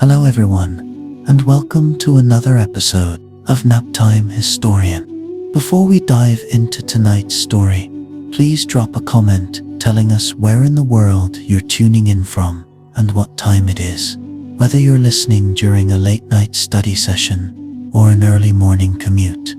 Hello everyone, and welcome to another episode of Naptime Historian. Before we dive into tonight's story, please drop a comment telling us where in the world you're tuning in from and what time it is. Whether you're listening during a late night study session or an early morning commute,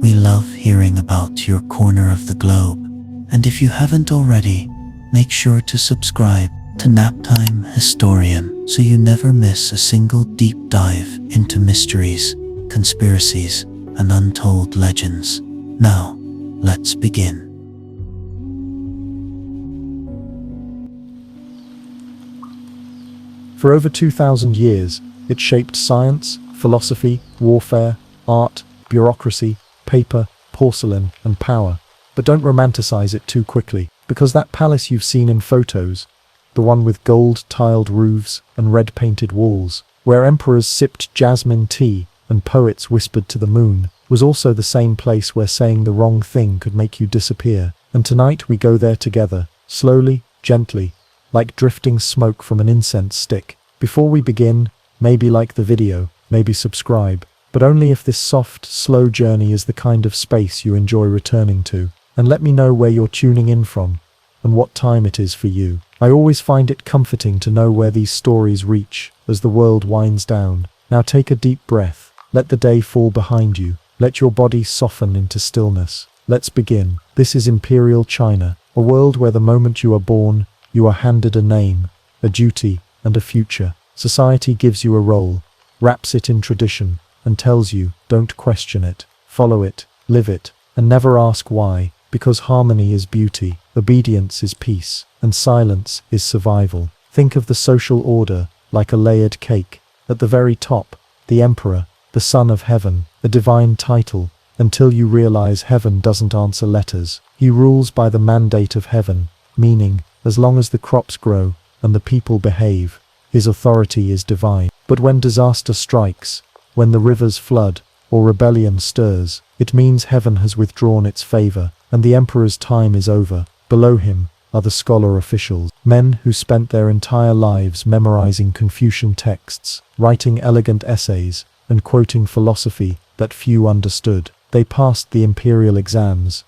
we love hearing about your corner of the globe. And if you haven't already, make sure to subscribe to Naptime Historian so you never miss a single deep dive into mysteries, conspiracies, and untold legends. Now, let's begin. For over 2,000 years, it shaped science, philosophy, warfare, art, bureaucracy, paper, porcelain, and power. But don't romanticize it too quickly, because that palace you've seen in photos, the one with gold-tiled roofs and red-painted walls, where emperors sipped jasmine tea and poets whispered to the moon, was also the same place where saying the wrong thing could make you disappear. And tonight we go there together, slowly, gently, like drifting smoke from an incense stick. Before we begin, maybe like the video, maybe subscribe, but only if this soft, slow journey is the kind of space you enjoy returning to. And let me know where you're tuning in from and what time it is for you. I always find it comforting to know where these stories reach as the world winds down. Now take a deep breath. Let the day fall behind you. Let your body soften into stillness. Let's begin. This is Imperial China, a world where the moment you are born, you are handed a name, a duty, and a future. Society gives you a role, wraps it in tradition, and tells you, don't question it, follow it, live it, and never ask why, because harmony is beauty, obedience is peace, and silence is survival. Think of the social order like a layered cake. At the very top, the emperor, the son of heaven, a divine title, until you realize heaven doesn't answer letters. He rules by the mandate of heaven, meaning, as long as the crops grow and the people behave, his authority is divine. But when disaster strikes, when the rivers flood, or rebellion stirs, it means heaven has withdrawn its favor, and the emperor's time is over. Below him are the scholar officials, men who spent their entire lives memorizing Confucian texts, writing elegant essays, and quoting philosophy that few understood. They passed the imperial exams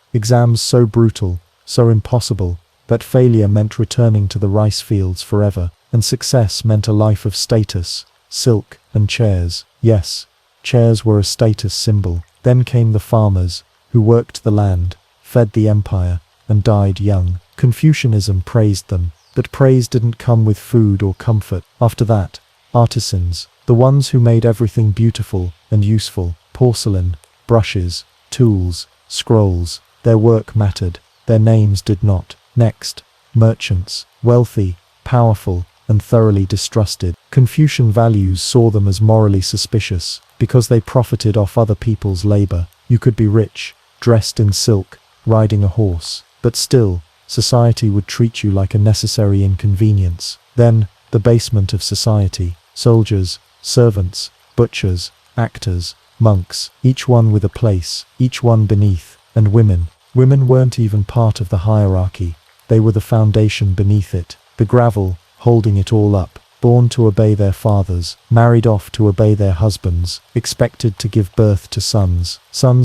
so brutal, so impossible, that failure meant returning to the rice fields forever, and success meant a life of status, silk, and chairs. Yes, chairs were a status symbol. Then came the farmers, who worked the land, fed the empire, and died young. Confucianism praised them, but praise didn't come with food or comfort. After that, artisans, the ones who made everything beautiful and useful, porcelain, brushes, tools, scrolls, their work mattered, their names did not. Next, merchants, wealthy, powerful, and thoroughly distrusted. Confucian values saw them as morally suspicious, because they profited off other people's labor. You could be rich, dressed in silk, riding a horse, but still, society would treat you like a necessary inconvenience. Then, the basement of society, soldiers, servants, butchers, actors, monks, each one with a place, each one beneath, and women. Women weren't even part of the hierarchy. They were the foundation beneath it, the gravel, holding it all up. Born to obey their fathers, married off to obey their husbands, expected to give birth to sons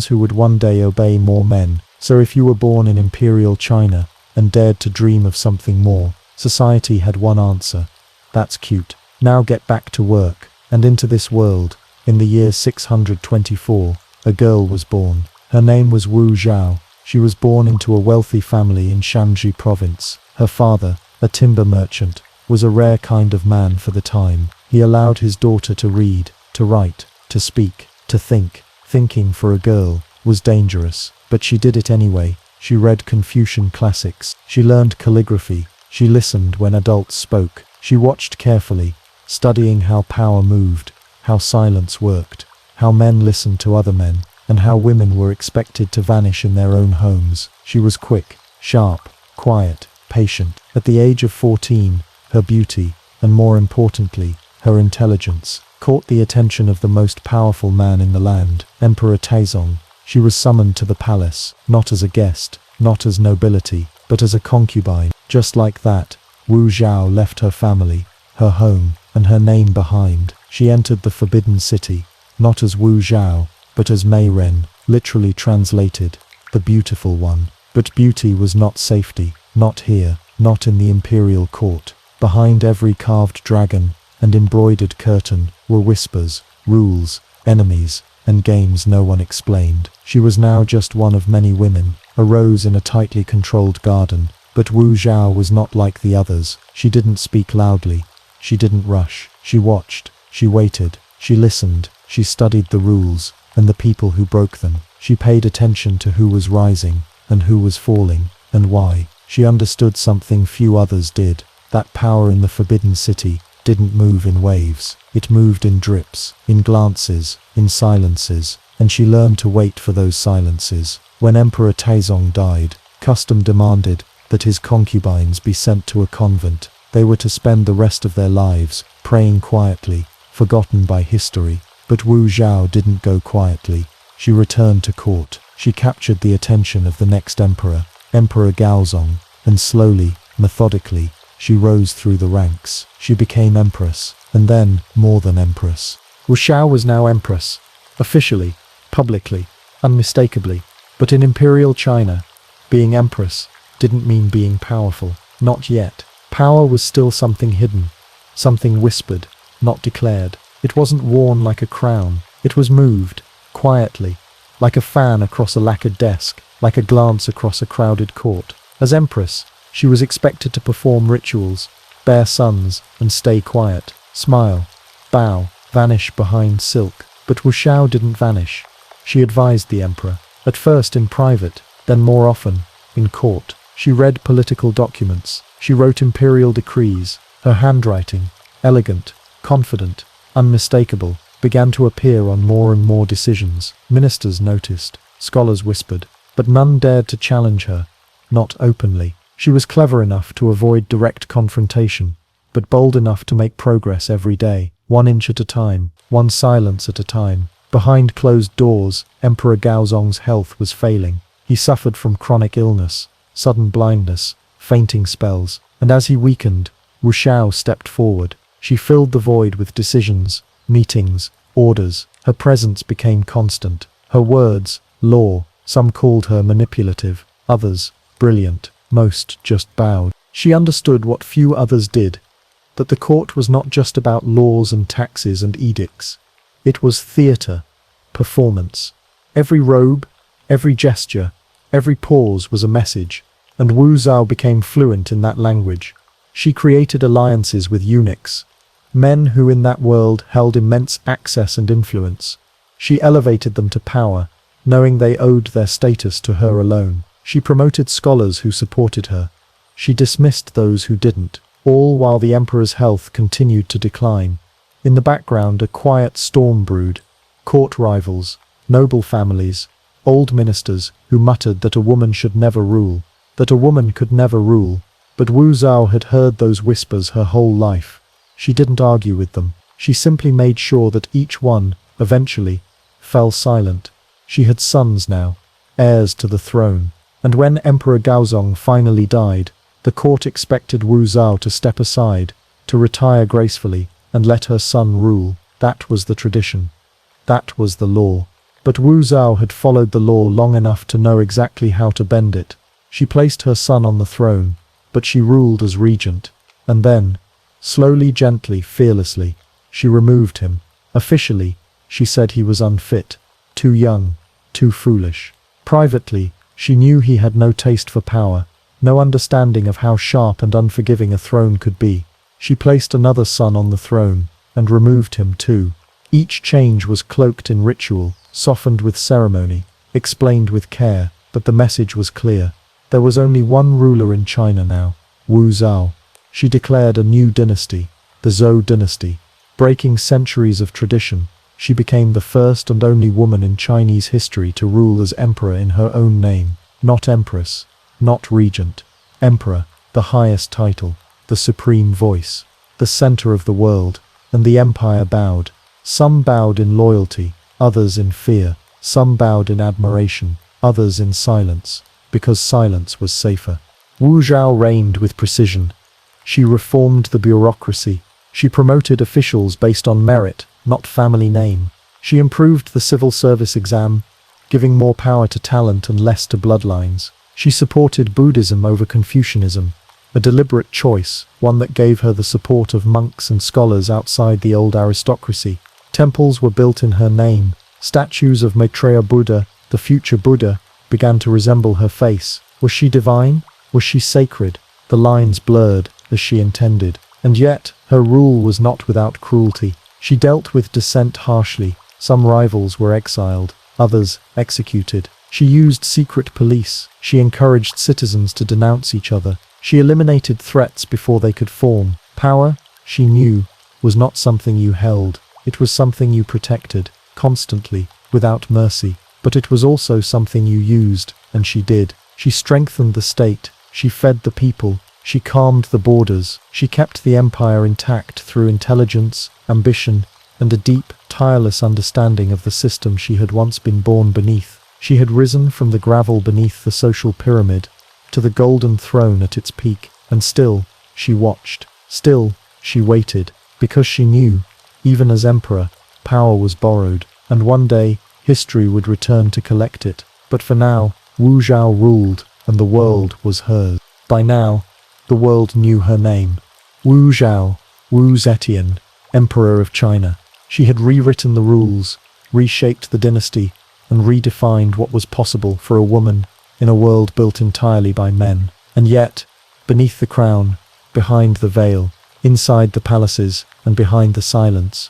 who would one day obey more men. So if you were born in Imperial China and dared to dream of something more, society had one answer: that's cute. Now get back to work. And into this world, in the year 624, a girl was born. Her name was Wu Zhao. She was born into a wealthy family in Shanxi province. Her father, a timber merchant, was a rare kind of man for the time. He allowed his daughter to read, to write, to speak, to think. Thinking for a girl was dangerous, but she did it anyway. She read Confucian classics. She learned calligraphy. She listened when adults spoke. She watched carefully, studying how power moved, how silence worked, how men listened to other men, and how women were expected to vanish in their own homes. She was quick, sharp, quiet, patient. At the age of 14, her beauty, and more importantly, her intelligence, caught the attention of the most powerful man in the land, Emperor Taizong. She was summoned to the palace, not as a guest, not as nobility, but as a concubine. Just like that, Wu Zhao left her family, her home, and her name behind. She entered the Forbidden City, not as Wu Zhao, but as Mei Ren, literally translated, the Beautiful One. But beauty was not safety, not here, not in the imperial court. Behind every carved dragon and embroidered curtain were whispers, rules, enemies, and games no one explained. She was now just one of many women, a rose in a tightly controlled garden. But Wu Zhao was not like the others. She didn't speak loudly. She didn't rush. She watched. She waited. She listened. She studied the rules and the people who broke them. She paid attention to who was rising and who was falling and why. She understood something few others did. That power in the Forbidden City didn't move in waves. It moved in drips, in glances, in silences, and she learned to wait for those silences. When Emperor Taizong died, custom demanded that his concubines be sent to a convent. They were to spend the rest of their lives praying quietly, forgotten by history. But Wu Zhao didn't go quietly. She returned to court. She captured the attention of the next emperor, Emperor Gaozong, and slowly, methodically, she rose through the ranks. She became Empress, and then more than Empress. Wu Zhao was now Empress, officially, publicly, unmistakably. But in Imperial China, being Empress didn't mean being powerful. Not yet. Power was still something hidden, something whispered, not declared. It wasn't worn like a crown. It was moved, quietly, like a fan across a lacquered desk, like a glance across a crowded court. As Empress, she was expected to perform rituals, bear sons, and stay quiet, smile, bow, vanish behind silk. But Wu Zhao didn't vanish. She advised the emperor, at first in private, then more often, in court. She read political documents. She wrote imperial decrees. Her handwriting, elegant, confident, unmistakable, began to appear on more and more decisions. Ministers noticed, scholars whispered, but none dared to challenge her, not openly. She was clever enough to avoid direct confrontation, but bold enough to make progress every day, 1 inch at a time, one silence at a time. Behind closed doors, Emperor Gaozong's health was failing. He suffered from chronic illness, sudden blindness, fainting spells, and as he weakened, Wu Zhao stepped forward. She filled the void with decisions, meetings, orders. Her presence became constant. Her words, law. Some called her manipulative, others, brilliant. Most just bowed. She understood what few others did, that the court was not just about laws and taxes and edicts. It was theatre, performance. Every robe, every gesture, every pause was a message, and Wu Zhao became fluent in that language. She created alliances with eunuchs, men who in that world held immense access and influence. She elevated them to power, knowing they owed their status to her alone. She promoted scholars who supported her. She dismissed those who didn't, all while the emperor's health continued to decline. In the background, a quiet storm brewed. Court rivals, noble families, old ministers who muttered that a woman should never rule, that a woman could never rule. But Wu Zhao had heard those whispers her whole life. She didn't argue with them. She simply made sure that each one, eventually, fell silent. She had sons now, heirs to the throne. And when Emperor Gaozong finally died, the court expected Wu Zhao to step aside, to retire gracefully, and let her son rule. That was the tradition. That was the law. But Wu Zhao had followed the law long enough to know exactly how to bend it. She placed her son on the throne, but she ruled as regent. And then, slowly, gently, fearlessly, she removed him. Officially, she said he was unfit, too young, too foolish. Privately, she knew he had no taste for power, no understanding of how sharp and unforgiving a throne could be. She placed another son on the throne, and removed him too. Each change was cloaked in ritual, softened with ceremony, explained with care, but the message was clear. There was only one ruler in China now, Wu Zhao. She declared a new dynasty, the Zhou dynasty. Breaking centuries of tradition, she became the first and only woman in Chinese history to rule as emperor in her own name. Not empress, not regent. Emperor, the highest title, the supreme voice, the center of the world. And the empire bowed. Some bowed in loyalty, others in fear. Some bowed in admiration, others in silence, because silence was safer. Wu Zhao reigned with precision. She reformed the bureaucracy, She promoted officials based on merit, not family name. She improved the civil service exam, giving more power to talent and less to bloodlines. She supported Buddhism over Confucianism, a deliberate choice, one that gave her the support of monks and scholars outside the old aristocracy. Temples were built in her name. Statues of Maitreya Buddha, the future Buddha, began to resemble her face. Was she divine? Was she sacred? The lines blurred, as she intended. And yet, her rule was not without cruelty. She dealt with dissent harshly. Some rivals were exiled, others executed. She used secret police. She encouraged citizens to denounce each other. She eliminated threats before they could form. Power, she knew, was not something you held. It was something you protected, constantly, without mercy. But it was also something you used, and she did. She strengthened the state. She fed the people. She calmed the borders. She kept the empire intact through intelligence, ambition, and a deep, tireless understanding of the system she had once been born beneath. She had risen from the gravel beneath the social pyramid to the golden throne at its peak, and still, she watched. Still, she waited, because she knew, even as emperor, power was borrowed, and one day, history would return to collect it. But for now, Wu Zhao ruled, and the world was hers. By now, the world knew her name. Wu Zhao, Wu Zetian, Emperor of China. She had rewritten the rules, reshaped the dynasty, and redefined what was possible for a woman in a world built entirely by men. And yet, beneath the crown, behind the veil, inside the palaces, and behind the silence,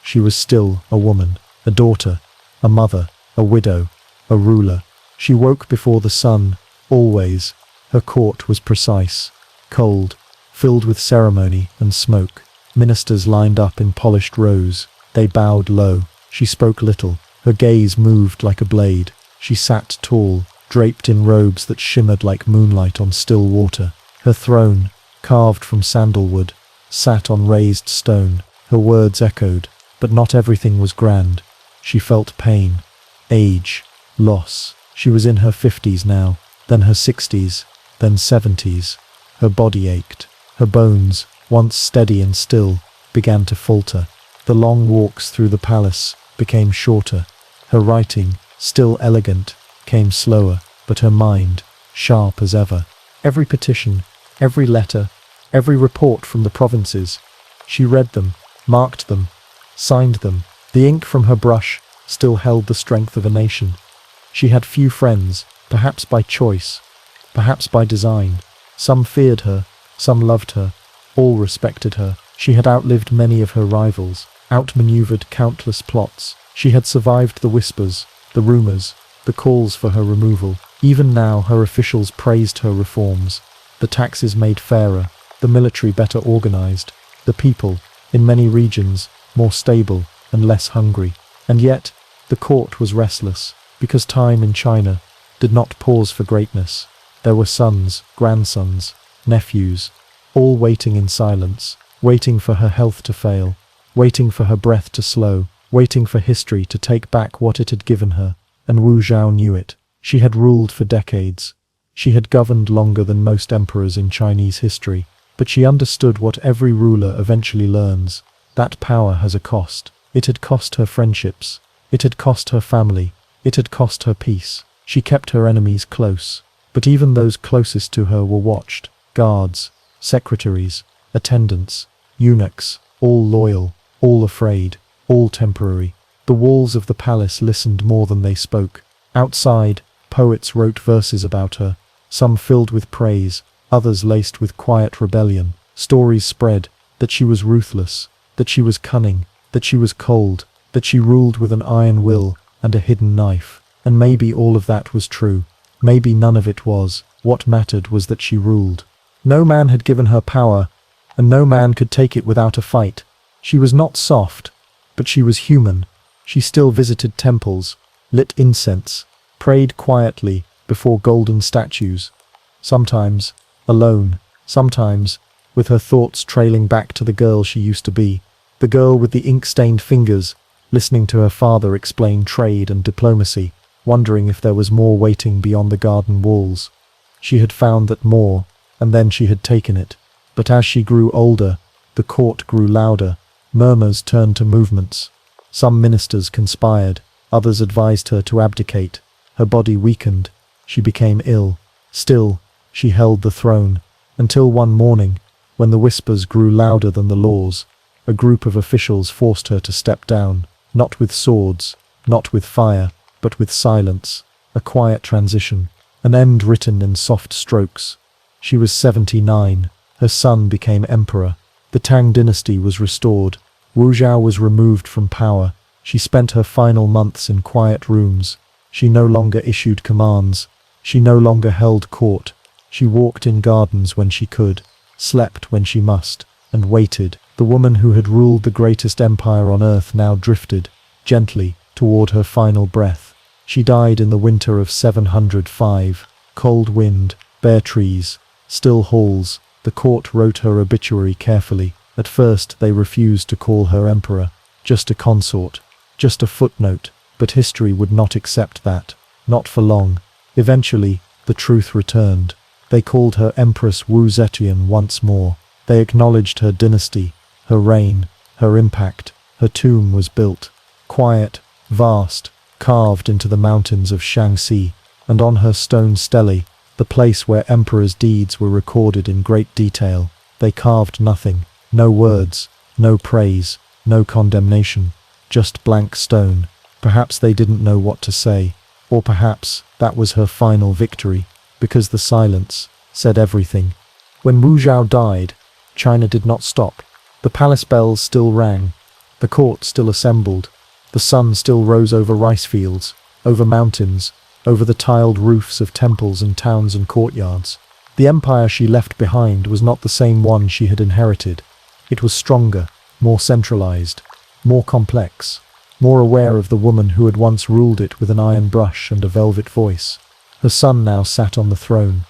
she was still a woman, a daughter, a mother, a widow, a ruler. She woke before the sun, always. Her court was precise, cold, filled with ceremony and smoke. Ministers lined up in polished rows. They bowed low. She spoke little. Her gaze moved like a blade. She sat tall, draped in robes that shimmered like moonlight on still water. Her throne, carved from sandalwood, sat on raised stone. Her words echoed, but not everything was grand. She felt pain, age, loss. She was in her 50s now, then her 60s, then 70s. Her body ached. Her bones, once steady and still, began to falter. The long walks through the palace became shorter. Her writing, still elegant, came slower, but her mind, sharp as ever. Every petition, every letter, every report from the provinces, she read them, marked them, signed them. The ink from her brush still held the strength of a nation. She had few friends, perhaps by choice, perhaps by design. Some feared her, some loved her, all respected her. She had outlived many of her rivals, outmaneuvered countless plots. She had survived the whispers, the rumors, the calls for her removal. Even now her officials praised her reforms. The taxes made fairer, the military better organized, the people, in many regions, more stable and less hungry. And yet, the court was restless, because time in China did not pause for greatness. There were sons, grandsons, nephews, all waiting in silence, waiting for her health to fail, waiting for her breath to slow, waiting for history to take back what it had given her. And Wu Zhao knew it. She had ruled for decades. She had governed longer than most emperors in Chinese history. But she understood what every ruler eventually learns. That power has a cost. It had cost her friendships. It had cost her family. It had cost her peace. She kept her enemies close. But even those closest to her were watched. Guards, secretaries, attendants, eunuchs, all loyal, all afraid, all temporary. The walls of the palace listened more than they spoke. Outside, poets wrote verses about her, some filled with praise, others laced with quiet rebellion. Stories spread that she was ruthless, that she was cunning, that she was cold, that she ruled with an iron will and a hidden knife. And maybe all of that was true. Maybe none of it was. What mattered was that she ruled. No man had given her power, and no man could take it without a fight. She was not soft, but she was human. She still visited temples, lit incense, prayed quietly before golden statues. Sometimes, alone, sometimes, with her thoughts trailing back to the girl she used to be. The girl with the ink-stained fingers, listening to her father explain trade and diplomacy, wondering if there was more waiting beyond the garden walls. She had found that more, and then she had taken it. But as she grew older, The court grew louder. Murmurs turned to movements. Some ministers conspired. Others advised her to abdicate. Her body weakened. She became ill. Still, she held the throne. Until one morning, when the whispers grew louder than the laws, a group of officials forced her to step down. Not with swords, not with fire, but with silence. A quiet transition. An end written in soft strokes. She was 79. Her son became emperor. The Tang Dynasty was restored. Wu Zhao was removed from power. She spent her final months in quiet rooms. She no longer issued commands. She no longer held court. She walked in gardens when she could, slept when she must, and waited. The woman who had ruled the greatest empire on earth now drifted, gently, toward her final breath. She died in the winter of 705. Cold wind, bare trees, still halls. The court wrote her obituary carefully. At first they refused to call her emperor, just a consort, just a footnote, but history would not accept that, not for long. Eventually, the truth returned. They called her Empress Wu Zetian once more. They acknowledged her dynasty, her reign, her impact. Her tomb was built, quiet, vast, carved into the mountains of Shaanxi, and on her stone stele, the place where emperors' deeds were recorded in great detail, they carved nothing, no words, no praise, no condemnation, just blank stone. Perhaps they didn't know what to say, or perhaps that was her final victory, because the silence said everything. When Wu Zhao died, China did not stop. The palace bells still rang, the court still assembled, the sun still rose over rice fields, over mountains, over the tiled roofs of temples and towns and courtyards. The empire she left behind was not the same one she had inherited. It was stronger, more centralized, more complex, more aware of the woman who had once ruled it with an iron brush and a velvet voice. Her son now sat on the throne,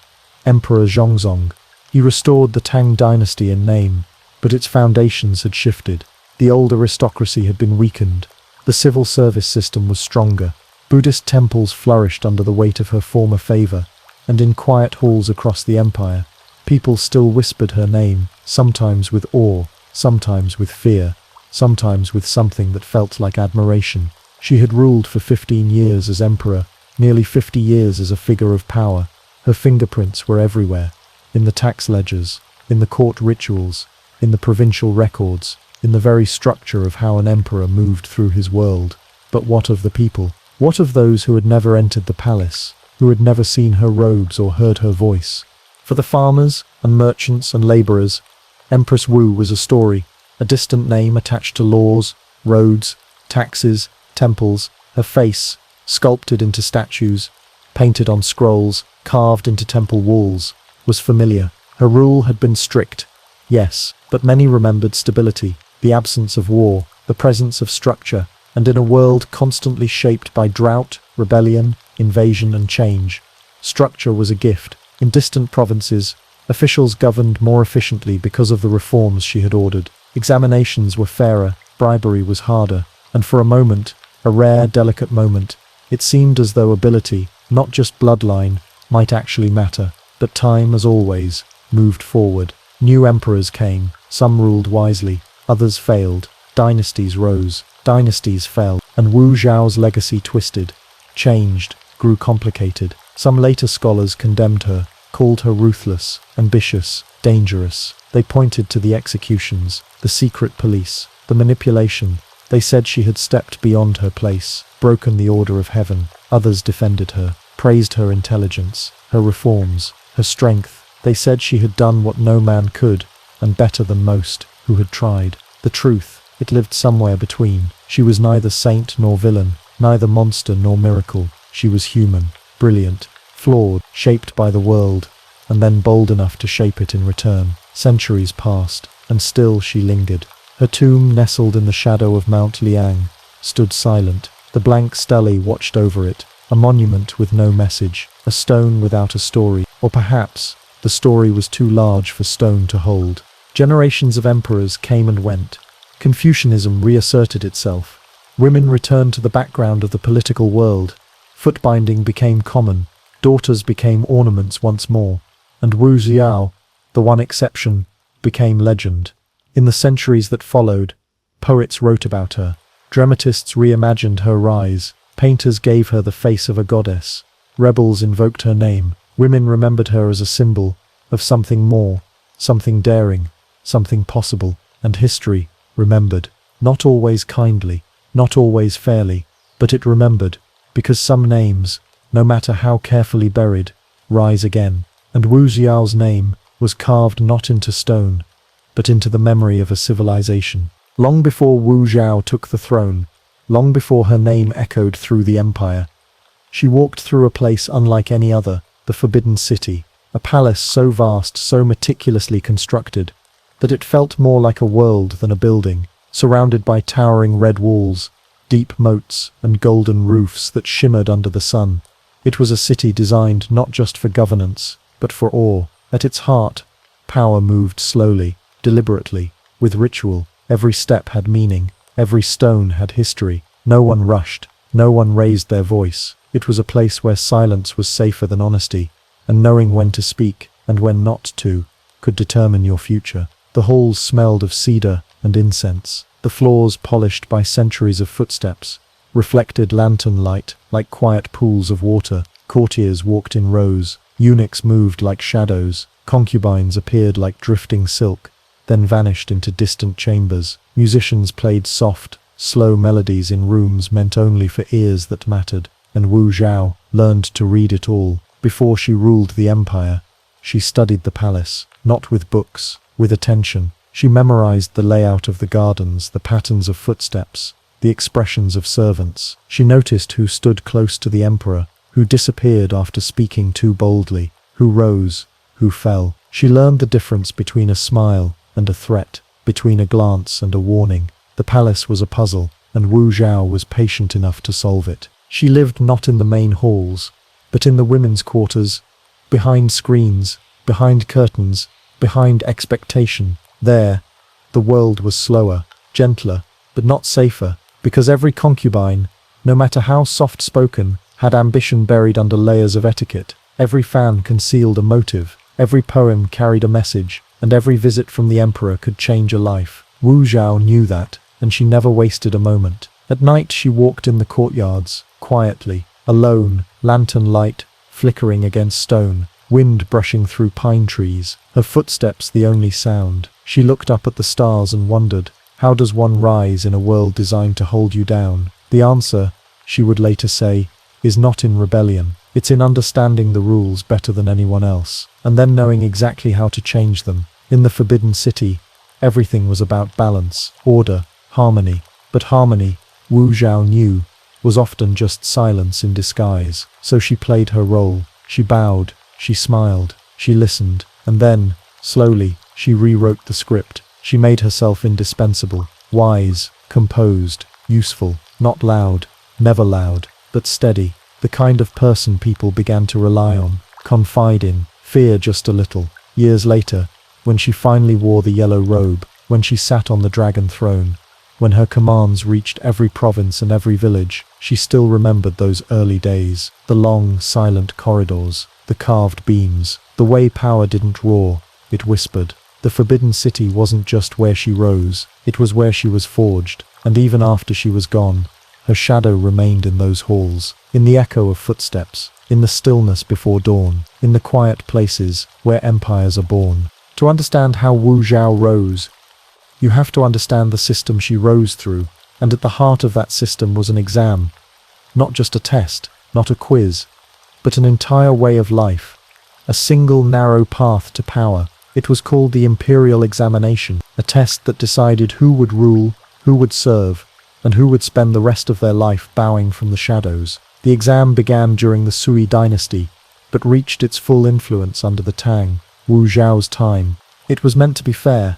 Emperor Zhongzong. He restored the Tang Dynasty in name, but its foundations had shifted. The old aristocracy had been weakened. The civil service system was stronger. Buddhist temples flourished under the weight of her former favor, and in quiet halls across the empire, people still whispered her name, sometimes with awe, sometimes with fear, sometimes with something that felt like admiration. She had ruled for 15 years as emperor, nearly 50 years as a figure of power. Her fingerprints were everywhere, in the tax ledgers, in the court rituals, in the provincial records, in the very structure of how an emperor moved through his world. But what of the people? What of those who had never entered the palace, who had never seen her robes or heard her voice? For the farmers and merchants and laborers, Empress Wu was a story, a distant name attached to laws, roads, taxes, temples. Her face, sculpted into statues, painted on scrolls, carved into temple walls, was familiar. Her rule had been strict, yes, but many remembered stability, the absence of war, the presence of structure, and in a world constantly shaped by drought, rebellion, invasion and change, structure was a gift. In distant provinces, officials governed more efficiently because of the reforms she had ordered. Examinations were fairer, bribery was harder, and for a moment, a rare, delicate moment, it seemed as though ability, not just bloodline, might actually matter. But time, as always, moved forward. New emperors came, some ruled wisely, others failed, dynasties rose, dynasties fell, and Wu Zhao's legacy twisted, changed, grew complicated. Some later scholars condemned her, called her ruthless, ambitious, dangerous. They pointed to the executions, the secret police, the manipulation. They said she had stepped beyond her place, broken the order of heaven. Others defended her, praised her intelligence, her reforms, her strength. They said she had done what no man could, and better than most who had tried. The truth, it lived somewhere between. She was neither saint nor villain, neither monster nor miracle. She was human, brilliant, flawed, shaped by the world, and then bold enough to shape it in return. Centuries passed, and still she lingered. Her tomb, nestled in the shadow of Mount Liang, stood silent. The blank stele watched over it, a monument with no message, a stone without a story. Or perhaps the story was too large for stone to hold. Generations of emperors came and went. Confucianism reasserted itself. Women returned to the background of the political world. Foot-binding became common. Daughters became ornaments once more. And Wu Zhao, the one exception, became legend. In the centuries that followed, poets wrote about her, dramatists reimagined her rise, painters gave her the face of a goddess, rebels invoked her name, women remembered her as a symbol of something more, something daring, something possible, and history remembered, not always kindly, not always fairly, but it remembered, because some names, no matter how carefully buried, rise again, and Wu Xiao's name was carved not into stone, but into the memory of a civilization. Long before Wu Xiao took the throne, long before her name echoed through the empire, she walked through a place unlike any other, the Forbidden City, a palace so vast, so meticulously constructed, that it felt more like a world than a building, surrounded by towering red walls, deep moats, and golden roofs that shimmered under the sun. It was a city designed not just for governance, but for awe. At its heart, power moved slowly, deliberately, with ritual. Every step had meaning, every stone had history. No one rushed, no one raised their voice. It was a place where silence was safer than honesty, and knowing when to speak, and when not to, could determine your future. The halls smelled of cedar and incense. The floors, polished by centuries of footsteps, reflected lantern light like quiet pools of water. Courtiers walked in rows, eunuchs moved like shadows, concubines appeared like drifting silk, then vanished into distant chambers. Musicians played soft, slow melodies in rooms meant only for ears that mattered, and Wu Zhao learned to read it all. Before she ruled the empire, she studied the palace, not with books, with attention. She memorized the layout of the gardens, the patterns of footsteps, the expressions of servants. She noticed who stood close to the emperor, who disappeared after speaking too boldly, who rose, who fell. She learned the difference between a smile and a threat, between a glance and a warning. The palace was a puzzle, and Wu Zhao was patient enough to solve it. She lived not in the main halls, but in the women's quarters, behind screens, behind curtains, behind expectation. There, the world was slower, gentler, but not safer, because every concubine, no matter how soft-spoken, had ambition buried under layers of etiquette. Every fan concealed a motive, every poem carried a message, and every visit from the emperor could change a life. Wu Zhao knew that, and she never wasted a moment. At night she walked in the courtyards, quietly, alone, lantern light flickering against stone, wind brushing through pine trees, her footsteps the only sound. She looked up at the stars and wondered, how does one rise in a world designed to hold you down? The answer, she would later say, is not in rebellion. It's in understanding the rules better than anyone else, and then knowing exactly how to change them. In the Forbidden City, everything was about balance, order, harmony. But harmony, Wu Zhao knew, was often just silence in disguise. So she played her role. She bowed, she smiled, she listened, and then, slowly, she rewrote the script. She made herself indispensable, wise, composed, useful, not loud, never loud, but steady, the kind of person people began to rely on, confide in, fear just a little. Years later, when she finally wore the yellow robe, when she sat on the dragon throne, when her commands reached every province and every village, she still remembered those early days, the long, silent corridors, the carved beams, the way power didn't roar, it whispered. The Forbidden City wasn't just where she rose, it was where she was forged, and even after she was gone, her shadow remained in those halls, in the echo of footsteps, in the stillness before dawn, in the quiet places where empires are born. To understand how Wu Zhao rose, you have to understand the system she rose through, and at the heart of that system was an exam, not just a test, not a quiz, but an entire way of life, a single narrow path to power. It was called the Imperial Examination, a test that decided who would rule, who would serve, and who would spend the rest of their life bowing from the shadows. The exam began during the Sui dynasty, but reached its full influence under the Tang, Wu Zhao's time. It was meant to be fair,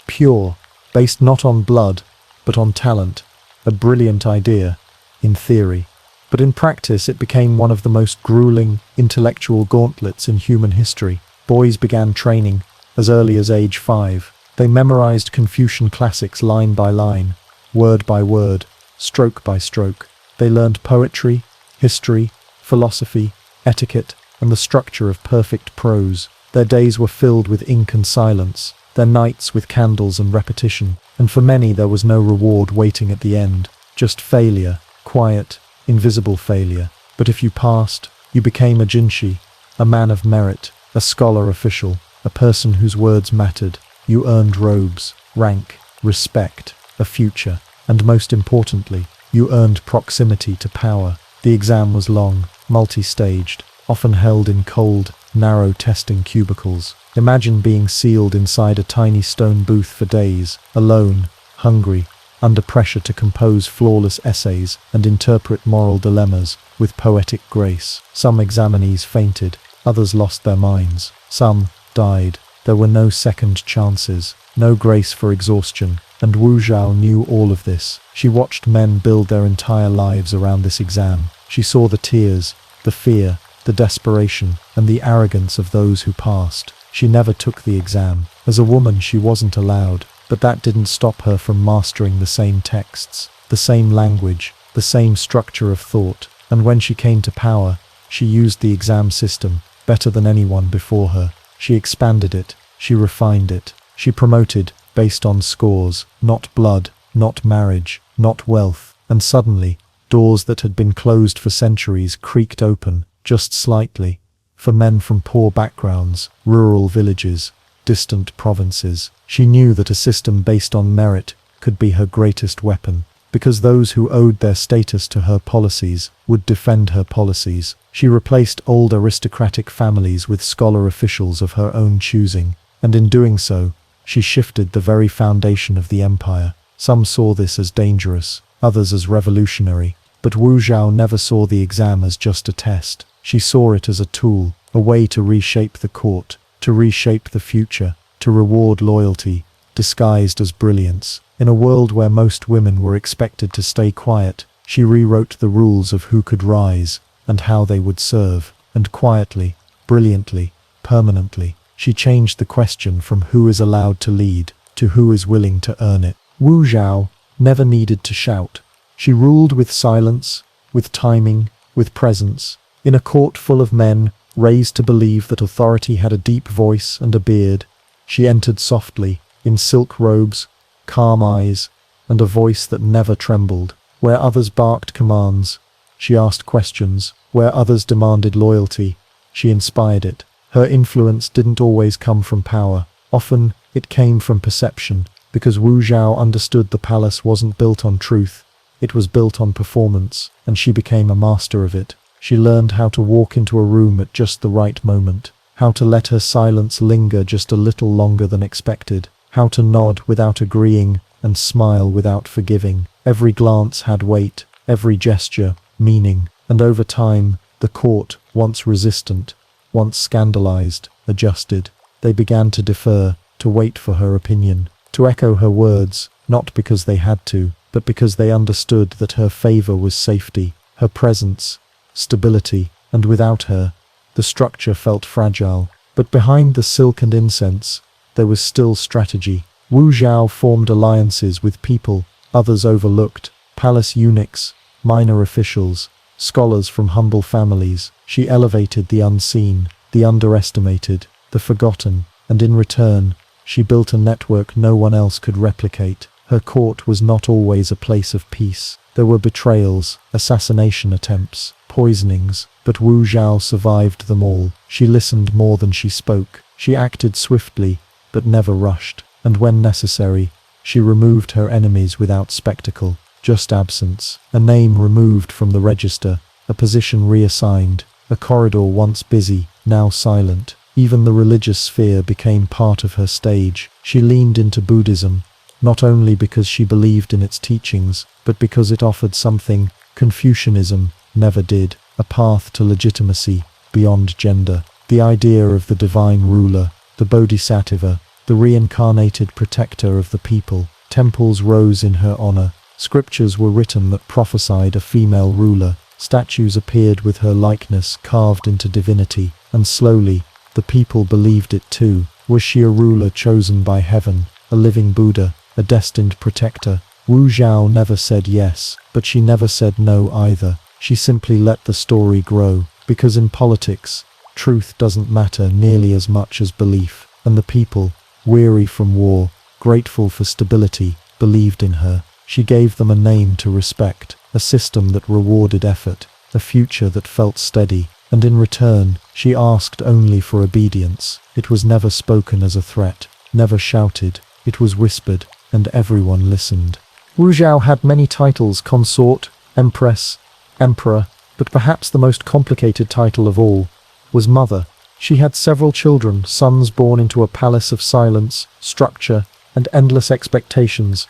pure, based not on blood, but on talent, a brilliant idea, in theory. But in practice it became one of the most grueling, intellectual gauntlets in human history. Boys began training as early as age 5. They memorized Confucian classics line by line, word by word, stroke by stroke. They learned poetry, history, philosophy, etiquette, and the structure of perfect prose. Their days were filled with ink and silence, their nights with candles and repetition, and for many there was no reward waiting at the end, just failure, quiet, invisible failure. But if you passed, you became a jinshi, a man of merit, a scholar official, a person whose words mattered. You earned robes, rank, respect, a future, and most importantly, you earned proximity to power. The exam was long, multi-staged, often held in cold, narrow testing cubicles. Imagine being sealed inside a tiny stone booth for days, alone, hungry, under pressure to compose flawless essays and interpret moral dilemmas with poetic grace. Some examinees fainted, others lost their minds, some died. There were no second chances, no grace for exhaustion, and Wu Zhao knew all of this. She watched men build their entire lives around this exam. She saw the tears, the fear, the desperation, and the arrogance of those who passed. She never took the exam. As a woman, she wasn't allowed, but that didn't stop her from mastering the same texts, the same language, the same structure of thought. And when she came to power, she used the exam system better than anyone before her. She expanded it, she refined it, she promoted based on scores, not blood, not marriage, not wealth, and suddenly, doors that had been closed for centuries creaked open, just slightly, for men from poor backgrounds, rural villages, distant provinces. She knew that a system based on merit could be her greatest weapon, because those who owed their status to her policies would defend her policies. She replaced old aristocratic families with scholar officials of her own choosing, and in doing so, she shifted the very foundation of the empire. Some saw this as dangerous, others as revolutionary, but Wu Zhao never saw the exam as just a test. She saw it as a tool, a way to reshape the court, to reshape the future, to reward loyalty, disguised as brilliance. In a world where most women were expected to stay quiet, she rewrote the rules of who could rise, and how they would serve, and quietly, brilliantly, permanently, she changed the question from who is allowed to lead, to who is willing to earn it. Wu Zhao never needed to shout. She ruled with silence, with timing, with presence. In a court full of men, raised to believe that authority had a deep voice and a beard, she entered softly, in silk robes, calm eyes, and a voice that never trembled. Where others barked commands, she asked questions. Where others demanded loyalty, she inspired it. Her influence didn't always come from power. Often, it came from perception, because Wu Zhao understood the palace wasn't built on truth. It was built on performance, and she became a master of it. She learned how to walk into a room at just the right moment, how to let her silence linger just a little longer than expected, how to nod without agreeing and smile without forgiving. Every glance had weight, every gesture, meaning, and over time, the court, once resistant, once scandalized, adjusted. They began to defer, to wait for her opinion, to echo her words, not because they had to, but because they understood that her favor was safety, her presence, stability, and without her, the structure felt fragile. But behind the silk and incense, there was still strategy. Wu Zhao formed alliances with people others overlooked, palace eunuchs, minor officials, scholars from humble families. She elevated the unseen, the underestimated, the forgotten, and in return, she built a network no one else could replicate. Her court was not always a place of peace. There were betrayals, assassination attempts, poisonings, but Wu Zhao survived them all. She listened more than she spoke. She acted swiftly, but never rushed, and when necessary, she removed her enemies without spectacle, just absence, a name removed from the register, a position reassigned, a corridor once busy, now silent. Even the religious sphere became part of her stage. She leaned into Buddhism, not only because she believed in its teachings, but because it offered something Confucianism never did, a path to legitimacy beyond gender, the idea of the divine ruler, the bodhisattva, the reincarnated protector of the people. Temples rose in her honor. Scriptures were written that prophesied a female ruler. Statues appeared with her likeness carved into divinity, and slowly, the people believed it too. Was she a ruler chosen by heaven, a living Buddha, a destined protector? Wu Zhao never said yes, but she never said no either. She simply let the story grow, because in politics, truth doesn't matter nearly as much as belief, and the people, weary from war, grateful for stability, believed in her. She gave them a name to respect, a system that rewarded effort, a future that felt steady, and in return, she asked only for obedience. It was never spoken as a threat, never shouted, it was whispered, and everyone listened. Wu Zhao had many titles: consort, empress, emperor, but perhaps the most complicated title of all was mother. She had several children, sons born into a palace of silence, structure, and endless expectations.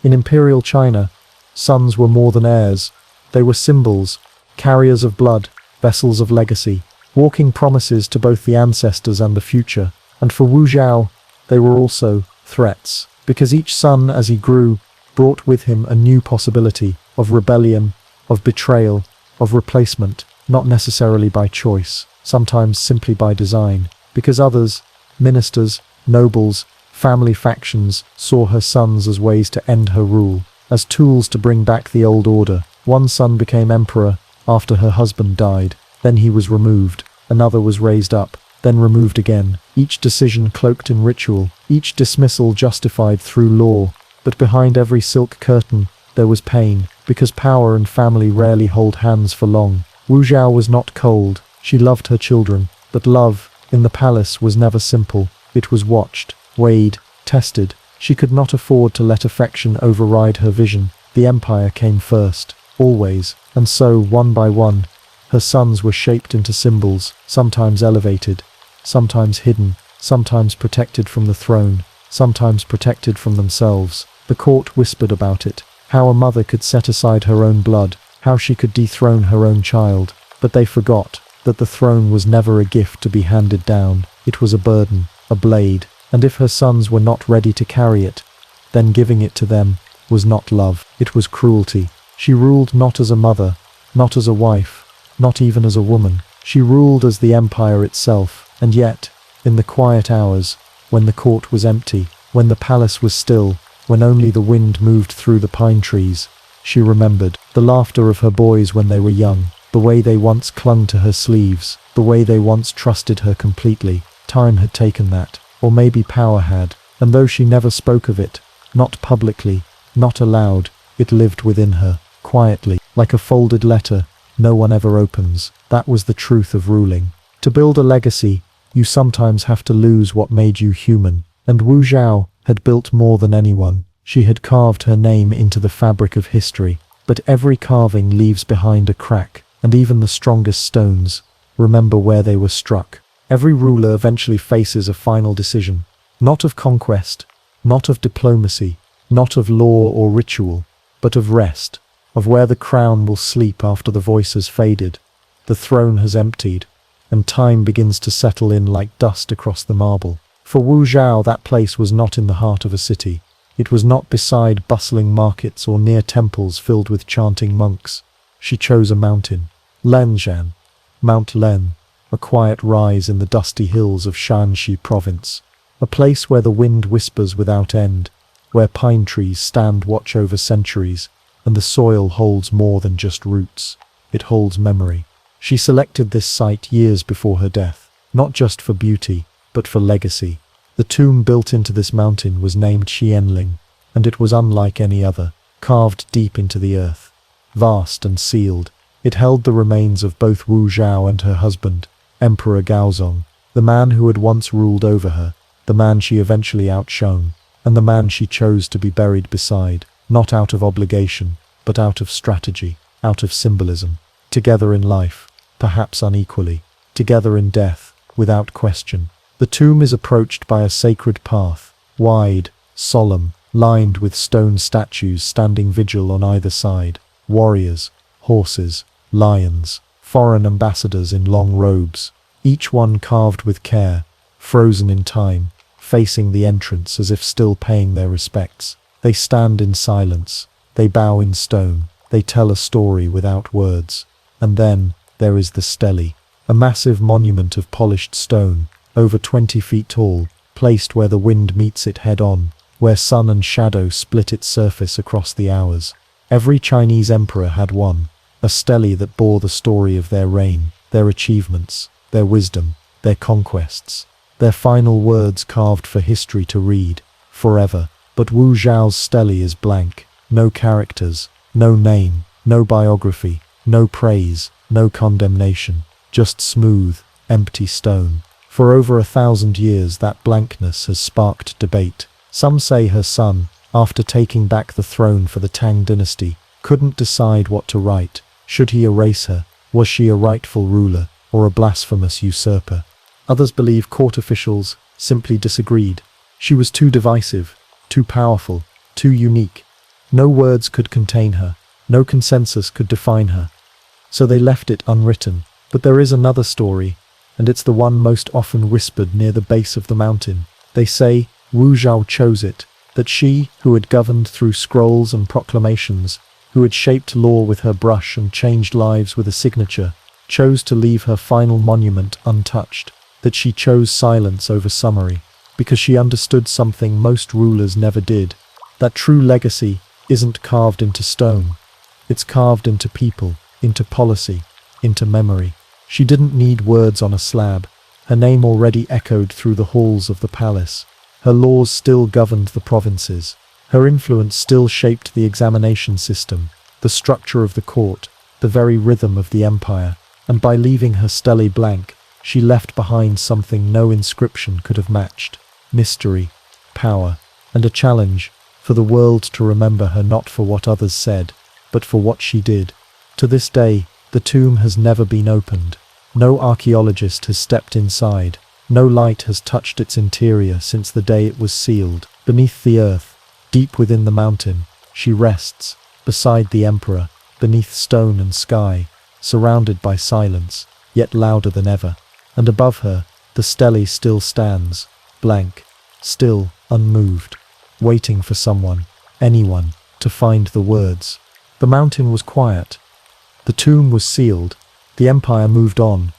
In Imperial China, sons were more than heirs. They were symbols, carriers of blood, vessels of legacy, walking promises to both the ancestors and the future. And for Wu Zhao, they were also threats, because each son, as he grew, brought with him a new possibility of rebellion, of betrayal, of replacement, not necessarily by choice, sometimes simply by design, because others, ministers, nobles, family factions, saw her sons as ways to end her rule, as tools to bring back the old order. One son became emperor after her husband died, then he was removed, another was raised up, then removed again, each decision cloaked in ritual, each dismissal justified through law. But behind every silk curtain, there was pain, because power and family rarely hold hands for long. Wu Zhao was not cold, she loved her children, but love, in the palace, was never simple. It was watched, weighed, tested. She could not afford to let affection override her vision. The empire came first, always, and so, one by one, her sons were shaped into symbols, sometimes elevated, sometimes hidden, sometimes protected from the throne, sometimes protected from themselves. The court whispered about it, how a mother could set aside her own blood, how she could dethrone her own child. But they forgot that the throne was never a gift to be handed down. It was a burden, a blade, and if her sons were not ready to carry it, then giving it to them was not love, it was cruelty. She ruled not as a mother, not as a wife, not even as a woman. She ruled as the empire itself, and yet, in the quiet hours, when the court was empty, when the palace was still, when only the wind moved through the pine trees, she remembered the laughter of her boys when they were young, the way they once clung to her sleeves, the way they once trusted her completely. Time had taken that, or maybe power had, and though she never spoke of it, not publicly, not aloud, it lived within her, quietly, like a folded letter no one ever opens. That was the truth of ruling. To build a legacy, you sometimes have to lose what made you human. And Wu Zhao had built more than anyone. She had carved her name into the fabric of history. But every carving leaves behind a crack, and even the strongest stones remember where they were struck. Every ruler eventually faces a final decision, not of conquest, not of diplomacy, not of law or ritual, but of rest, of where the crown will sleep after the voice has faded, the throne has emptied, and time begins to settle in like dust across the marble. For Wu Zhao, that place was not in the heart of a city. It was not beside bustling markets or near temples filled with chanting monks. She chose a mountain, Lenzhan, Mount Len, a quiet rise in the dusty hills of Shanxi province, a place where the wind whispers without end, where pine trees stand watch over centuries, and the soil holds more than just roots. It holds memory. She selected this site years before her death, not just for beauty, but for legacy. The tomb built into this mountain was named Xianling, and it was unlike any other, carved deep into the earth, vast and sealed. It held the remains of both Wu Zhao and her husband, Emperor Gaozong, the man who had once ruled over her, the man she eventually outshone, and the man she chose to be buried beside, not out of obligation, but out of strategy, out of symbolism. Together in life, perhaps unequally, together in death, without question. The tomb is approached by a sacred path, wide, solemn, lined with stone statues standing vigil on either side, warriors, horses, lions, foreign ambassadors in long robes, each one carved with care, frozen in time, facing the entrance as if still paying their respects. They stand in silence, they bow in stone, they tell a story without words. And then, there is the stele, a massive monument of polished stone, over 20 feet tall, placed where the wind meets it head-on, where sun and shadow split its surface across the hours. Every Chinese emperor had one, a stele that bore the story of their reign, their achievements, their wisdom, their conquests. their final words carved for history to read, forever. But Wu Zhao's stele is blank. No characters, no name, no biography, no praise, no condemnation. Just smooth, empty stone. For over 1,000 years that blankness has sparked debate. Some say her son, after taking back the throne for the Tang Dynasty, couldn't decide what to write. Should he erase her? Was she a rightful ruler, or a blasphemous usurper? Others believe court officials simply disagreed. She was too divisive, too powerful, too unique. No words could contain her, no consensus could define her. So they left it unwritten. But there is another story, and it's the one most often whispered near the base of the mountain. They say Wu Zhao chose it, that she, who had governed through scrolls and proclamations, who had shaped law with her brush and changed lives with a signature, chose to leave her final monument untouched, that she chose silence over summary, because she understood something most rulers never did, that true legacy isn't carved into stone, it's carved into people, into policy, into memory. She didn't need words on a slab. Her name already echoed through the halls of the palace. Her laws still governed the provinces. Her influence still shaped the examination system, the structure of the court, the very rhythm of the empire. And by leaving her stele blank, she left behind something no inscription could have matched. Mystery, power, and a challenge for the world to remember her not for what others said, but for what she did. To this day, the tomb has never been opened. No archaeologist has stepped inside. No light has touched its interior since the day it was sealed. Beneath the earth, deep within the mountain, she rests, beside the emperor, beneath stone and sky, surrounded by silence, yet louder than ever. And above her, the stele still stands, blank, still, unmoved, waiting for someone, anyone, to find the words. The mountain was quiet. The tomb was sealed. The empire moved on.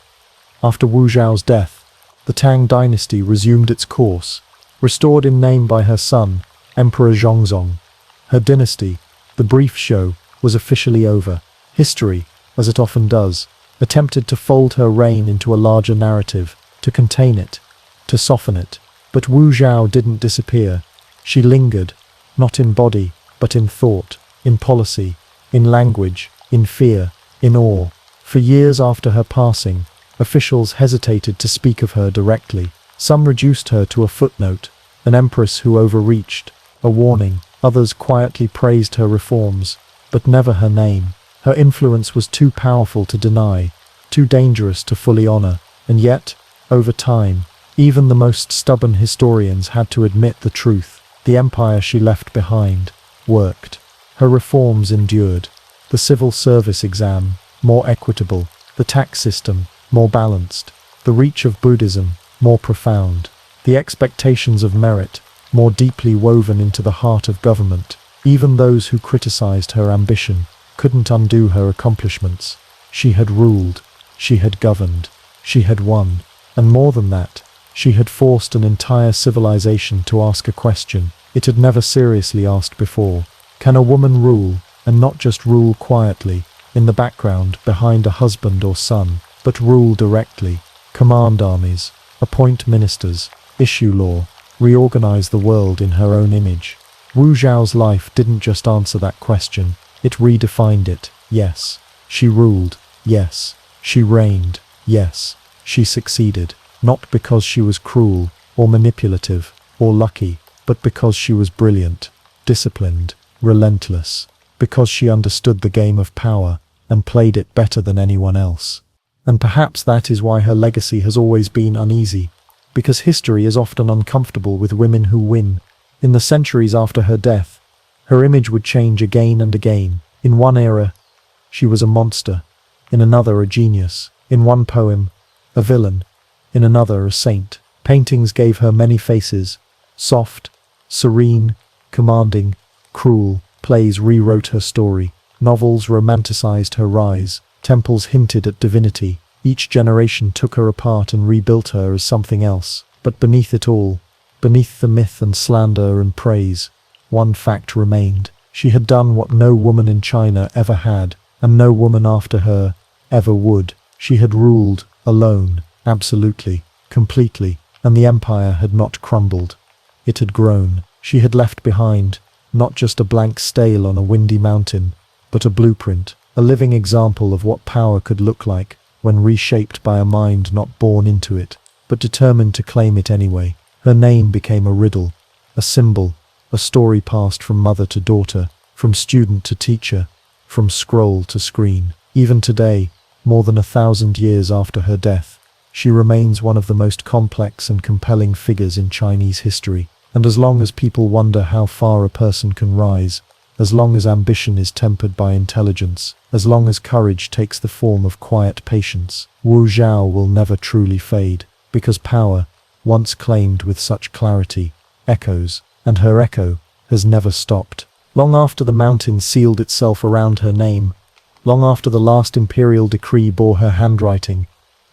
After Wu Zhao's death, the Tang Dynasty resumed its course, restored in name by her son, Emperor Zhongzong. Her dynasty, the brief show, was officially over. History, as it often does, attempted to fold her reign into a larger narrative, to contain it, to soften it. But Wu Zhao didn't disappear. She lingered, not in body, but in thought, in policy, in language, in fear, in awe. For years after her passing, officials hesitated to speak of her directly. Some reduced her to a footnote, an empress who overreached, a warning. Others quietly praised her reforms, but never her name. Her influence was too powerful to deny, too dangerous to fully honor. And yet, over time, even the most stubborn historians had to admit the truth. The empire she left behind worked. Her reforms endured. The civil service exam, more equitable. The tax system, more balanced. The reach of Buddhism, more profound. The expectations of merit, more deeply woven into the heart of government. Even those who criticized her ambition couldn't undo her accomplishments. She had ruled. She had governed. She had won. And more than that, she had forced an entire civilization to ask a question it had never seriously asked before. Can a woman rule, and not just rule quietly, in the background behind a husband or son, but rule directly, command armies, appoint ministers, issue law, reorganize the world in her own image? Wu Zhao's life didn't just answer that question, it redefined it. Yes, she ruled. Yes, she reigned. Yes, she succeeded. Not because she was cruel, or manipulative, or lucky, but because she was brilliant, disciplined, relentless, because she understood the game of power and played it better than anyone else. And perhaps that is why her legacy has always been uneasy, because history is often uncomfortable with women who win. In the centuries after her death, her image would change again and again. In one era, she was a monster. In another, a genius. In one poem, a villain. In another, a saint. Paintings gave her many faces. Soft, serene, commanding, cruel. Plays rewrote her story. Novels romanticized her rise. Temples hinted at divinity. Each generation took her apart and rebuilt her as something else. But beneath it all, beneath the myth and slander and praise, one fact remained. She had done what no woman in China ever had, and no woman after her ever would. She had ruled, alone, absolutely, completely. and the empire had not crumbled. It had grown. She had left behind, not just a blank stele on a windy mountain, but a blueprint, a living example of what power could look like when reshaped by a mind not born into it, but determined to claim it anyway. Her name became a riddle, a symbol, a story passed from mother to daughter, from student to teacher, from scroll to screen. Even today, more than 1,000 years after her death, she remains one of the most complex and compelling figures in Chinese history. And as long as people wonder how far a person can rise, as long as ambition is tempered by intelligence, as long as courage takes the form of quiet patience, Wu Zhao will never truly fade, because power, once claimed with such clarity, echoes, and her echo has never stopped. Long after the mountain sealed itself around her name, long after the last imperial decree bore her handwriting,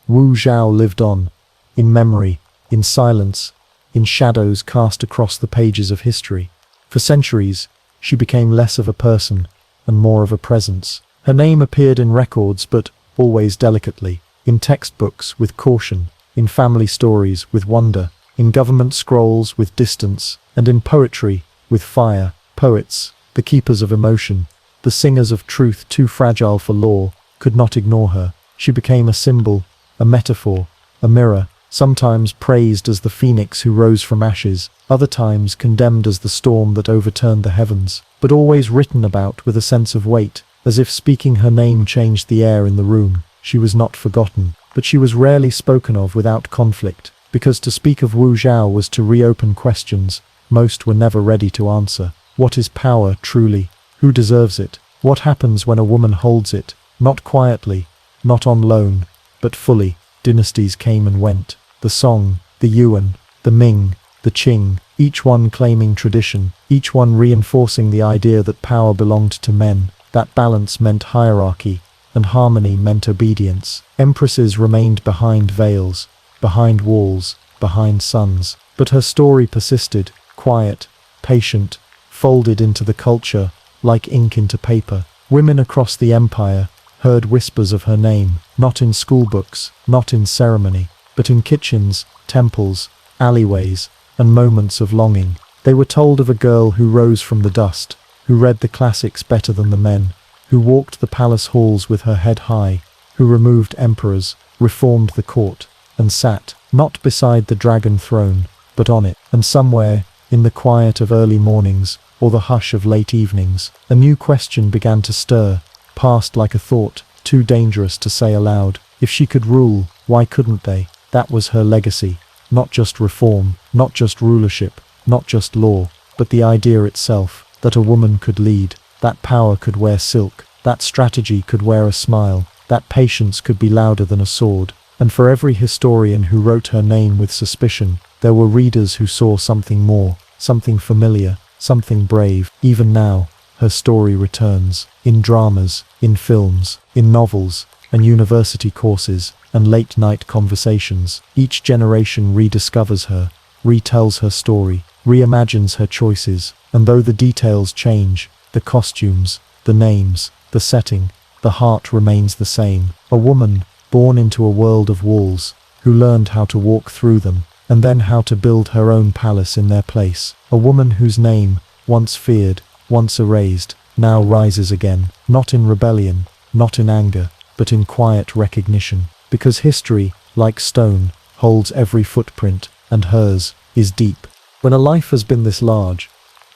Wu Zhao lived on, in memory, in silence, in shadows cast across the pages of history. For centuries, she became less of a person and more of a presence. Her name appeared in records, but always delicately, in textbooks with caution, in family stories with wonder, in government scrolls with distance, and in poetry with fire. Poets, the keepers of emotion, the singers of truth too fragile for law, could not ignore her. She became a symbol, a metaphor, a mirror, sometimes praised as the phoenix who rose from ashes, other times condemned as the storm that overturned the heavens, but always written about with a sense of weight, as if speaking her name changed the air in the room. She was not forgotten, but she was rarely spoken of without conflict, because to speak of Wu Zhao was to reopen questions most were never ready to answer. What is power, truly? Who deserves it? What happens when a woman holds it? Not quietly, not on loan, but fully. Dynasties came and went. The Song, the Yuan, the Ming, the Qing, each one claiming tradition, each one reinforcing the idea that power belonged to men, that balance meant hierarchy, and harmony meant obedience. Empresses remained behind veils, behind walls, behind suns, but her story persisted, quiet, patient, folded into the culture, like ink into paper. Women across the empire heard whispers of her name, not in schoolbooks, not in ceremony, but in kitchens, temples, alleyways, and moments of longing. They were told of a girl who rose from the dust, who read the classics better than the men, who walked the palace halls with her head high, who removed emperors, reformed the court, and sat, not beside the dragon throne, but on it. And somewhere, in the quiet of early mornings, or the hush of late evenings, a new question began to stir, passed like a thought, too dangerous to say aloud. If she could rule, why couldn't they? That was her legacy. Not just reform, not just rulership, not just law, but the idea itself, that a woman could lead, that power could wear silk, that strategy could wear a smile, that patience could be louder than a sword. And for every historian who wrote her name with suspicion, there were readers who saw something more, something familiar, something brave. Even now, her story returns, in dramas, in films, in novels, and university courses, and late-night conversations. Each generation rediscovers her, retells her story, reimagines her choices, and though the details change, the costumes, the names, the setting, the heart remains the same. A woman, born into a world of walls, who learned how to walk through them, and then how to build her own palace in their place. A woman whose name, once feared, once erased, now rises again, not in rebellion, not in anger, but in quiet recognition. Because history, like stone, holds every footprint, and hers is deep. When a life has been this large,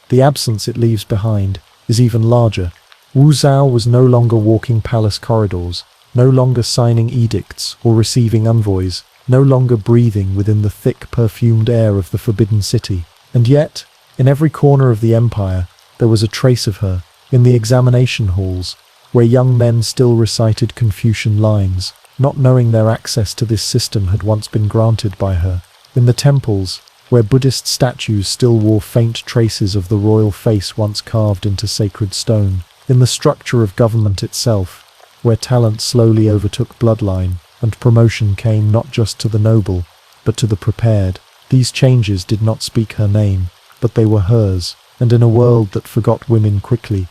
the absence it leaves behind is even larger. Wu Zhao was no longer walking palace corridors, no longer signing edicts or receiving envoys, no longer breathing within the thick perfumed air of the Forbidden City. And yet, in every corner of the empire, there was a trace of her, in the examination halls, where young men still recited Confucian lines, not knowing their access to this system had once been granted by her. In the temples, where Buddhist statues still wore faint traces of the royal face once carved into sacred stone. In the structure of government itself, where talent slowly overtook bloodline, and promotion came not just to the noble, but to the prepared. These changes did not speak her name, but they were hers, and in a world that forgot women quickly,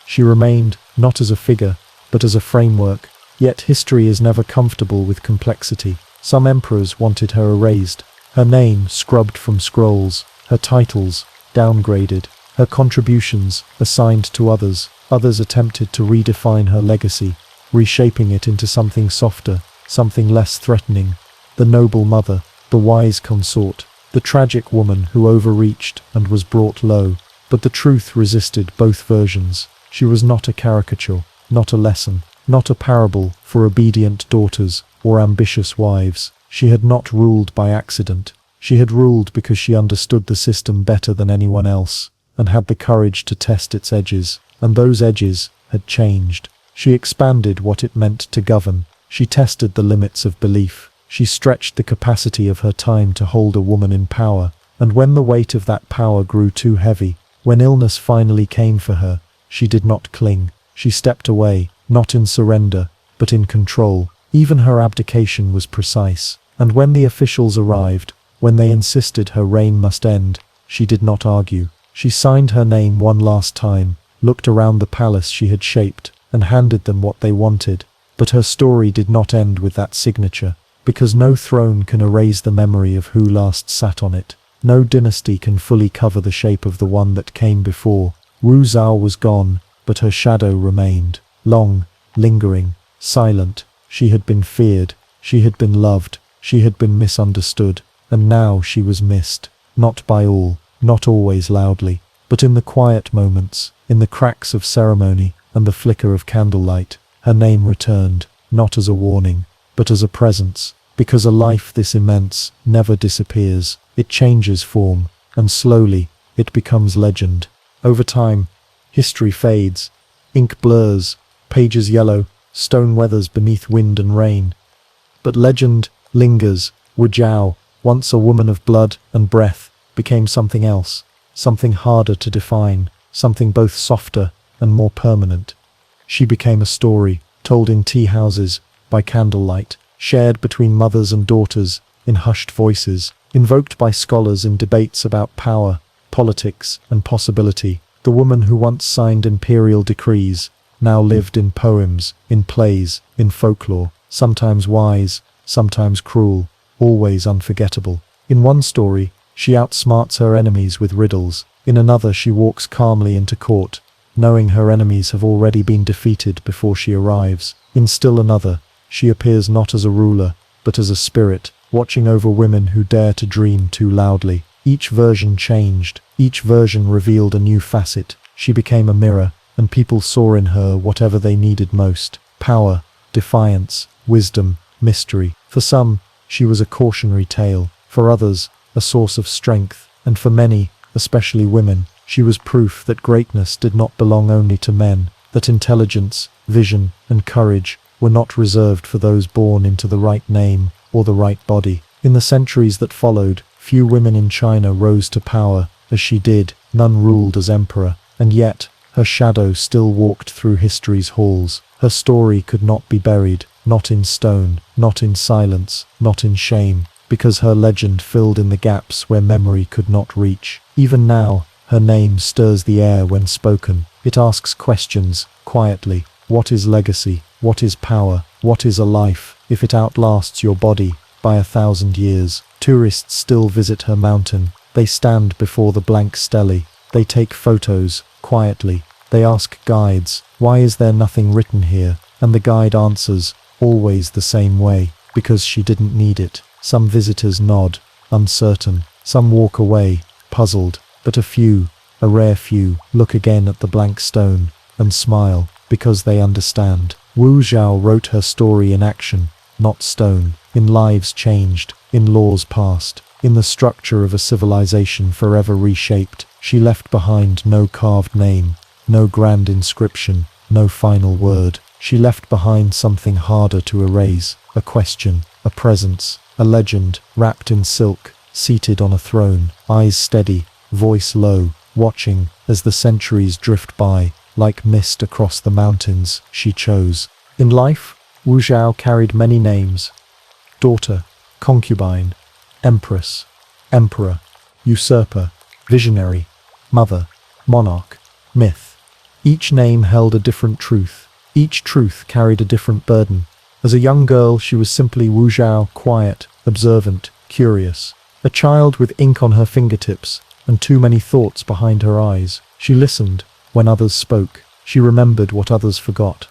she remained, not as a figure, but as a framework. Yet history is never comfortable with complexity. Some emperors wanted her erased, Her name scrubbed from scrolls, her titles downgraded, her contributions assigned to others. Others attempted to redefine her legacy, reshaping it into something softer, something less threatening. The noble mother, the wise consort, the tragic woman who overreached and was brought low. But the truth resisted both versions. She was not a caricature, not a lesson, not a parable for obedient daughters or ambitious wives. She had not ruled by accident. She had ruled because she understood the system better than anyone else, and had the courage to test its edges. And those edges had changed. She expanded what it meant to govern. She tested the limits of belief. She stretched the capacity of her time to hold a woman in power. And when the weight of that power grew too heavy, when illness finally came for her, she did not cling. She stepped away, not in surrender, but in control. Even her abdication was precise. And when the officials arrived, when they insisted her reign must end, she did not argue. She signed her name one last time, looked around the palace she had shaped, and handed them what they wanted. But her story did not end with that signature, because no throne can erase the memory of who last sat on it. No dynasty can fully cover the shape of the one that came before. Wu Zhao was gone, but her shadow remained. Long, lingering, silent. She had been feared, she had been loved, she had been misunderstood, and now she was missed. Not by all, not always loudly, but in the quiet moments, in the cracks of ceremony and the flicker of candlelight. Her name returned, not as a warning, but as a presence, because a life this immense never disappears. It changes form, and slowly, it becomes legend. Over time, history fades, ink blurs, pages yellow, stone weathers beneath wind and rain. But legend lingers. Wu Zhao, once a woman of blood and breath, became something else, something harder to define, something both softer and more permanent. She became a story, told in tea houses, by candlelight, shared between mothers and daughters, in hushed voices, invoked by scholars in debates about power, politics, and possibility. The woman who once signed imperial decrees now lived in poems, in plays, in folklore, sometimes wise, sometimes cruel, always unforgettable. In one story, she outsmarts her enemies with riddles. In another, she walks calmly into court, knowing her enemies have already been defeated before she arrives. In still another, she appears not as a ruler, but as a spirit, watching over women who dare to dream too loudly. Each version changed, each version revealed a new facet. She became a mirror, and people saw in her whatever they needed most: power, defiance, wisdom, mystery. For some, she was a cautionary tale. For others, a source of strength. And for many, especially women, she was proof that greatness did not belong only to men, that intelligence, vision, and courage were not reserved for those born into the right name or the right body. In the centuries that followed, few women in China rose to power as she did. None ruled as emperor, and yet her shadow still walked through history's halls. Her story could not be buried, not in stone, not in silence, not in shame, because her legend filled in the gaps where memory could not reach. Even now, her name stirs the air when spoken. It asks questions, quietly. What is legacy? What is power? What is a life, if it outlasts your body by 1,000 years? Tourists still visit her mountain. They stand before the blank stele. They take photos, quietly. They ask guides, why is there nothing written here? And the guide answers, always the same way, because she didn't need it. Some visitors nod, uncertain. Some walk away, puzzled. But a few, a rare few, look again at the blank stone and smile, because they understand. Wu Zhao wrote her story in action, not stone, in lives changed, in laws passed, in the structure of a civilization forever reshaped. She left behind no carved name, no grand inscription, no final word. She left behind something harder to erase, a question, a presence, a legend, wrapped in silk, seated on a throne, eyes steady, voice low, watching as the centuries drift by, like mist across the mountains she chose. In life, Wu Zhao carried many names: daughter, concubine, empress, emperor, usurper, visionary, mother, monarch, myth. Each name held a different truth. Each truth carried a different burden. As a young girl, she was simply Wu Zhao, quiet, observant, curious. A child with ink on her fingertips and too many thoughts behind her eyes. She listened when others spoke. She remembered what others forgot.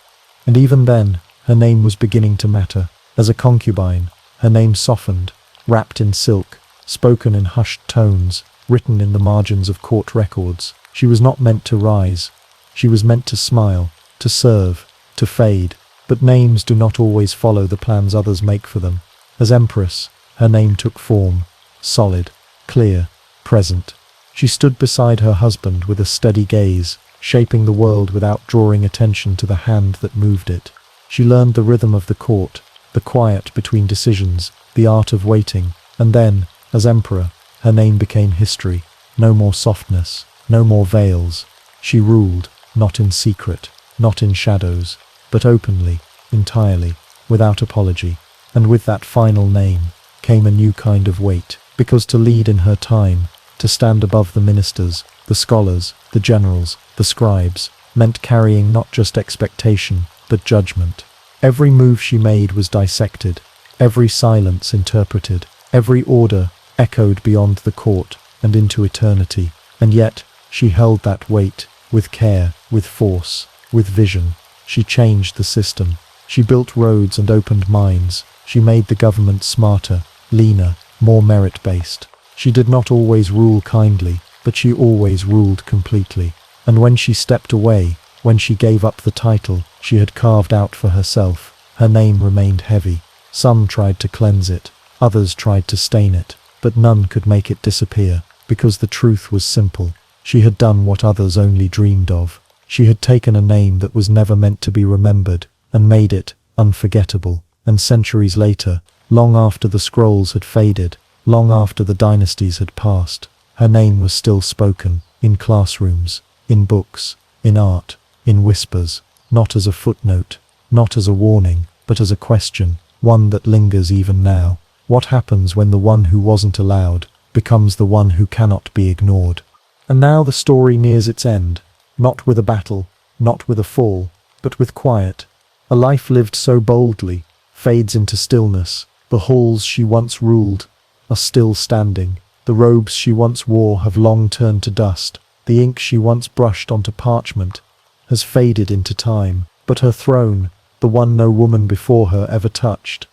And even then, her name was beginning to matter. As a concubine, her name softened, wrapped in silk, spoken in hushed tones, written in the margins of court records. She was not meant to rise. She was meant to smile, to serve, to fade. But names do not always follow the plans others make for them. As Empress, her name took form, solid, clear, present. She stood beside her husband with a steady gaze, shaping the world without drawing attention to the hand that moved it. She learned the rhythm of the court, the quiet between decisions, the art of waiting, and then, as emperor, her name became history. No more softness, no more veils. She ruled, not in secret, not in shadows, but openly, entirely, without apology. And with that final name came a new kind of weight, because to lead in her time, to stand above the ministers, the scholars, the generals, the scribes, meant carrying not just expectation, but judgment. Every move she made was dissected, every silence interpreted, every order echoed beyond the court and into eternity. And yet, she held that weight, with care, with force, with vision. She changed the system. She built roads and opened mines. She made the government smarter, leaner, more merit-based. She did not always rule kindly, but she always ruled completely. And when she stepped away, when she gave up the title she had carved out for herself, her name remained heavy. Some tried to cleanse it, others tried to stain it, but none could make it disappear, because the truth was simple. She had done what others only dreamed of. She had taken a name that was never meant to be remembered, and made it unforgettable. And centuries later, long after the scrolls had faded, long after the dynasties had passed, her name was still spoken, in classrooms, in books, in art, in whispers, not as a footnote, not as a warning, but as a question, one that lingers even now. What happens when the one who wasn't allowed becomes the one who cannot be ignored? And now the story nears its end, not with a battle, not with a fall, but with quiet. A life lived so boldly fades into stillness. The halls she once ruled are still standing. The robes she once wore have long turned to dust. The ink she once brushed onto parchment has faded into time. But her throne, the one no woman before her ever touched,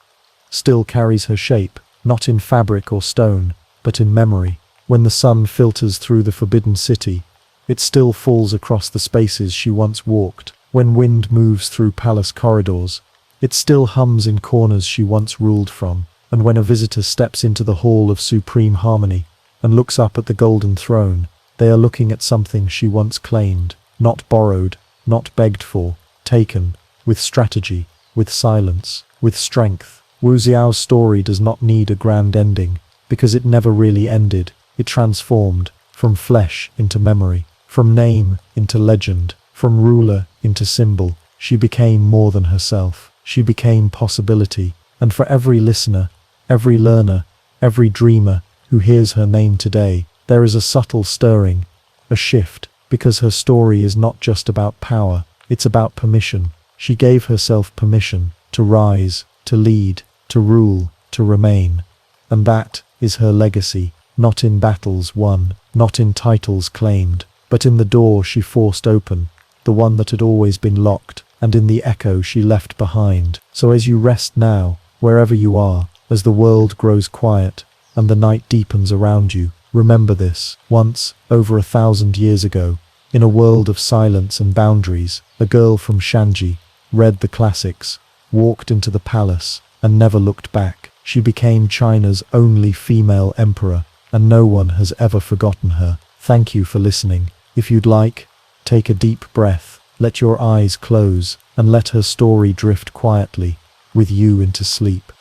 still carries her shape, not in fabric or stone, but in memory. When the sun filters through the forbidden city, it still falls across the spaces she once walked. When wind moves through palace corridors, it still hums in corners she once ruled from. And when a visitor steps into the hall of supreme harmony and looks up at the golden throne, they are looking at something she once claimed, not borrowed, not begged for, taken, with strategy, with silence, with strength. Wu Xiao's story does not need a grand ending, because it never really ended. It transformed, from flesh into memory, from name into legend, from ruler into symbol. She became more than herself. She became possibility. And for every listener, every learner, every dreamer who hears her name today, there is a subtle stirring, a shift, because her story is not just about power, it's about permission. She gave herself permission to rise, to lead, to rule, to remain. And that is her legacy, not in battles won, not in titles claimed, but in the door she forced open, the one that had always been locked, and in the echo she left behind. So as you rest now, wherever you are, as the world grows quiet, and the night deepens around you, remember this. Once, over 1,000 years ago, in a world of silence and boundaries, a girl from Shanji read the classics, walked into the palace, and never looked back. She became China's only female emperor, and no one has ever forgotten her. Thank you for listening. If you'd like, take a deep breath, let your eyes close, and let her story drift quietly with you into sleep.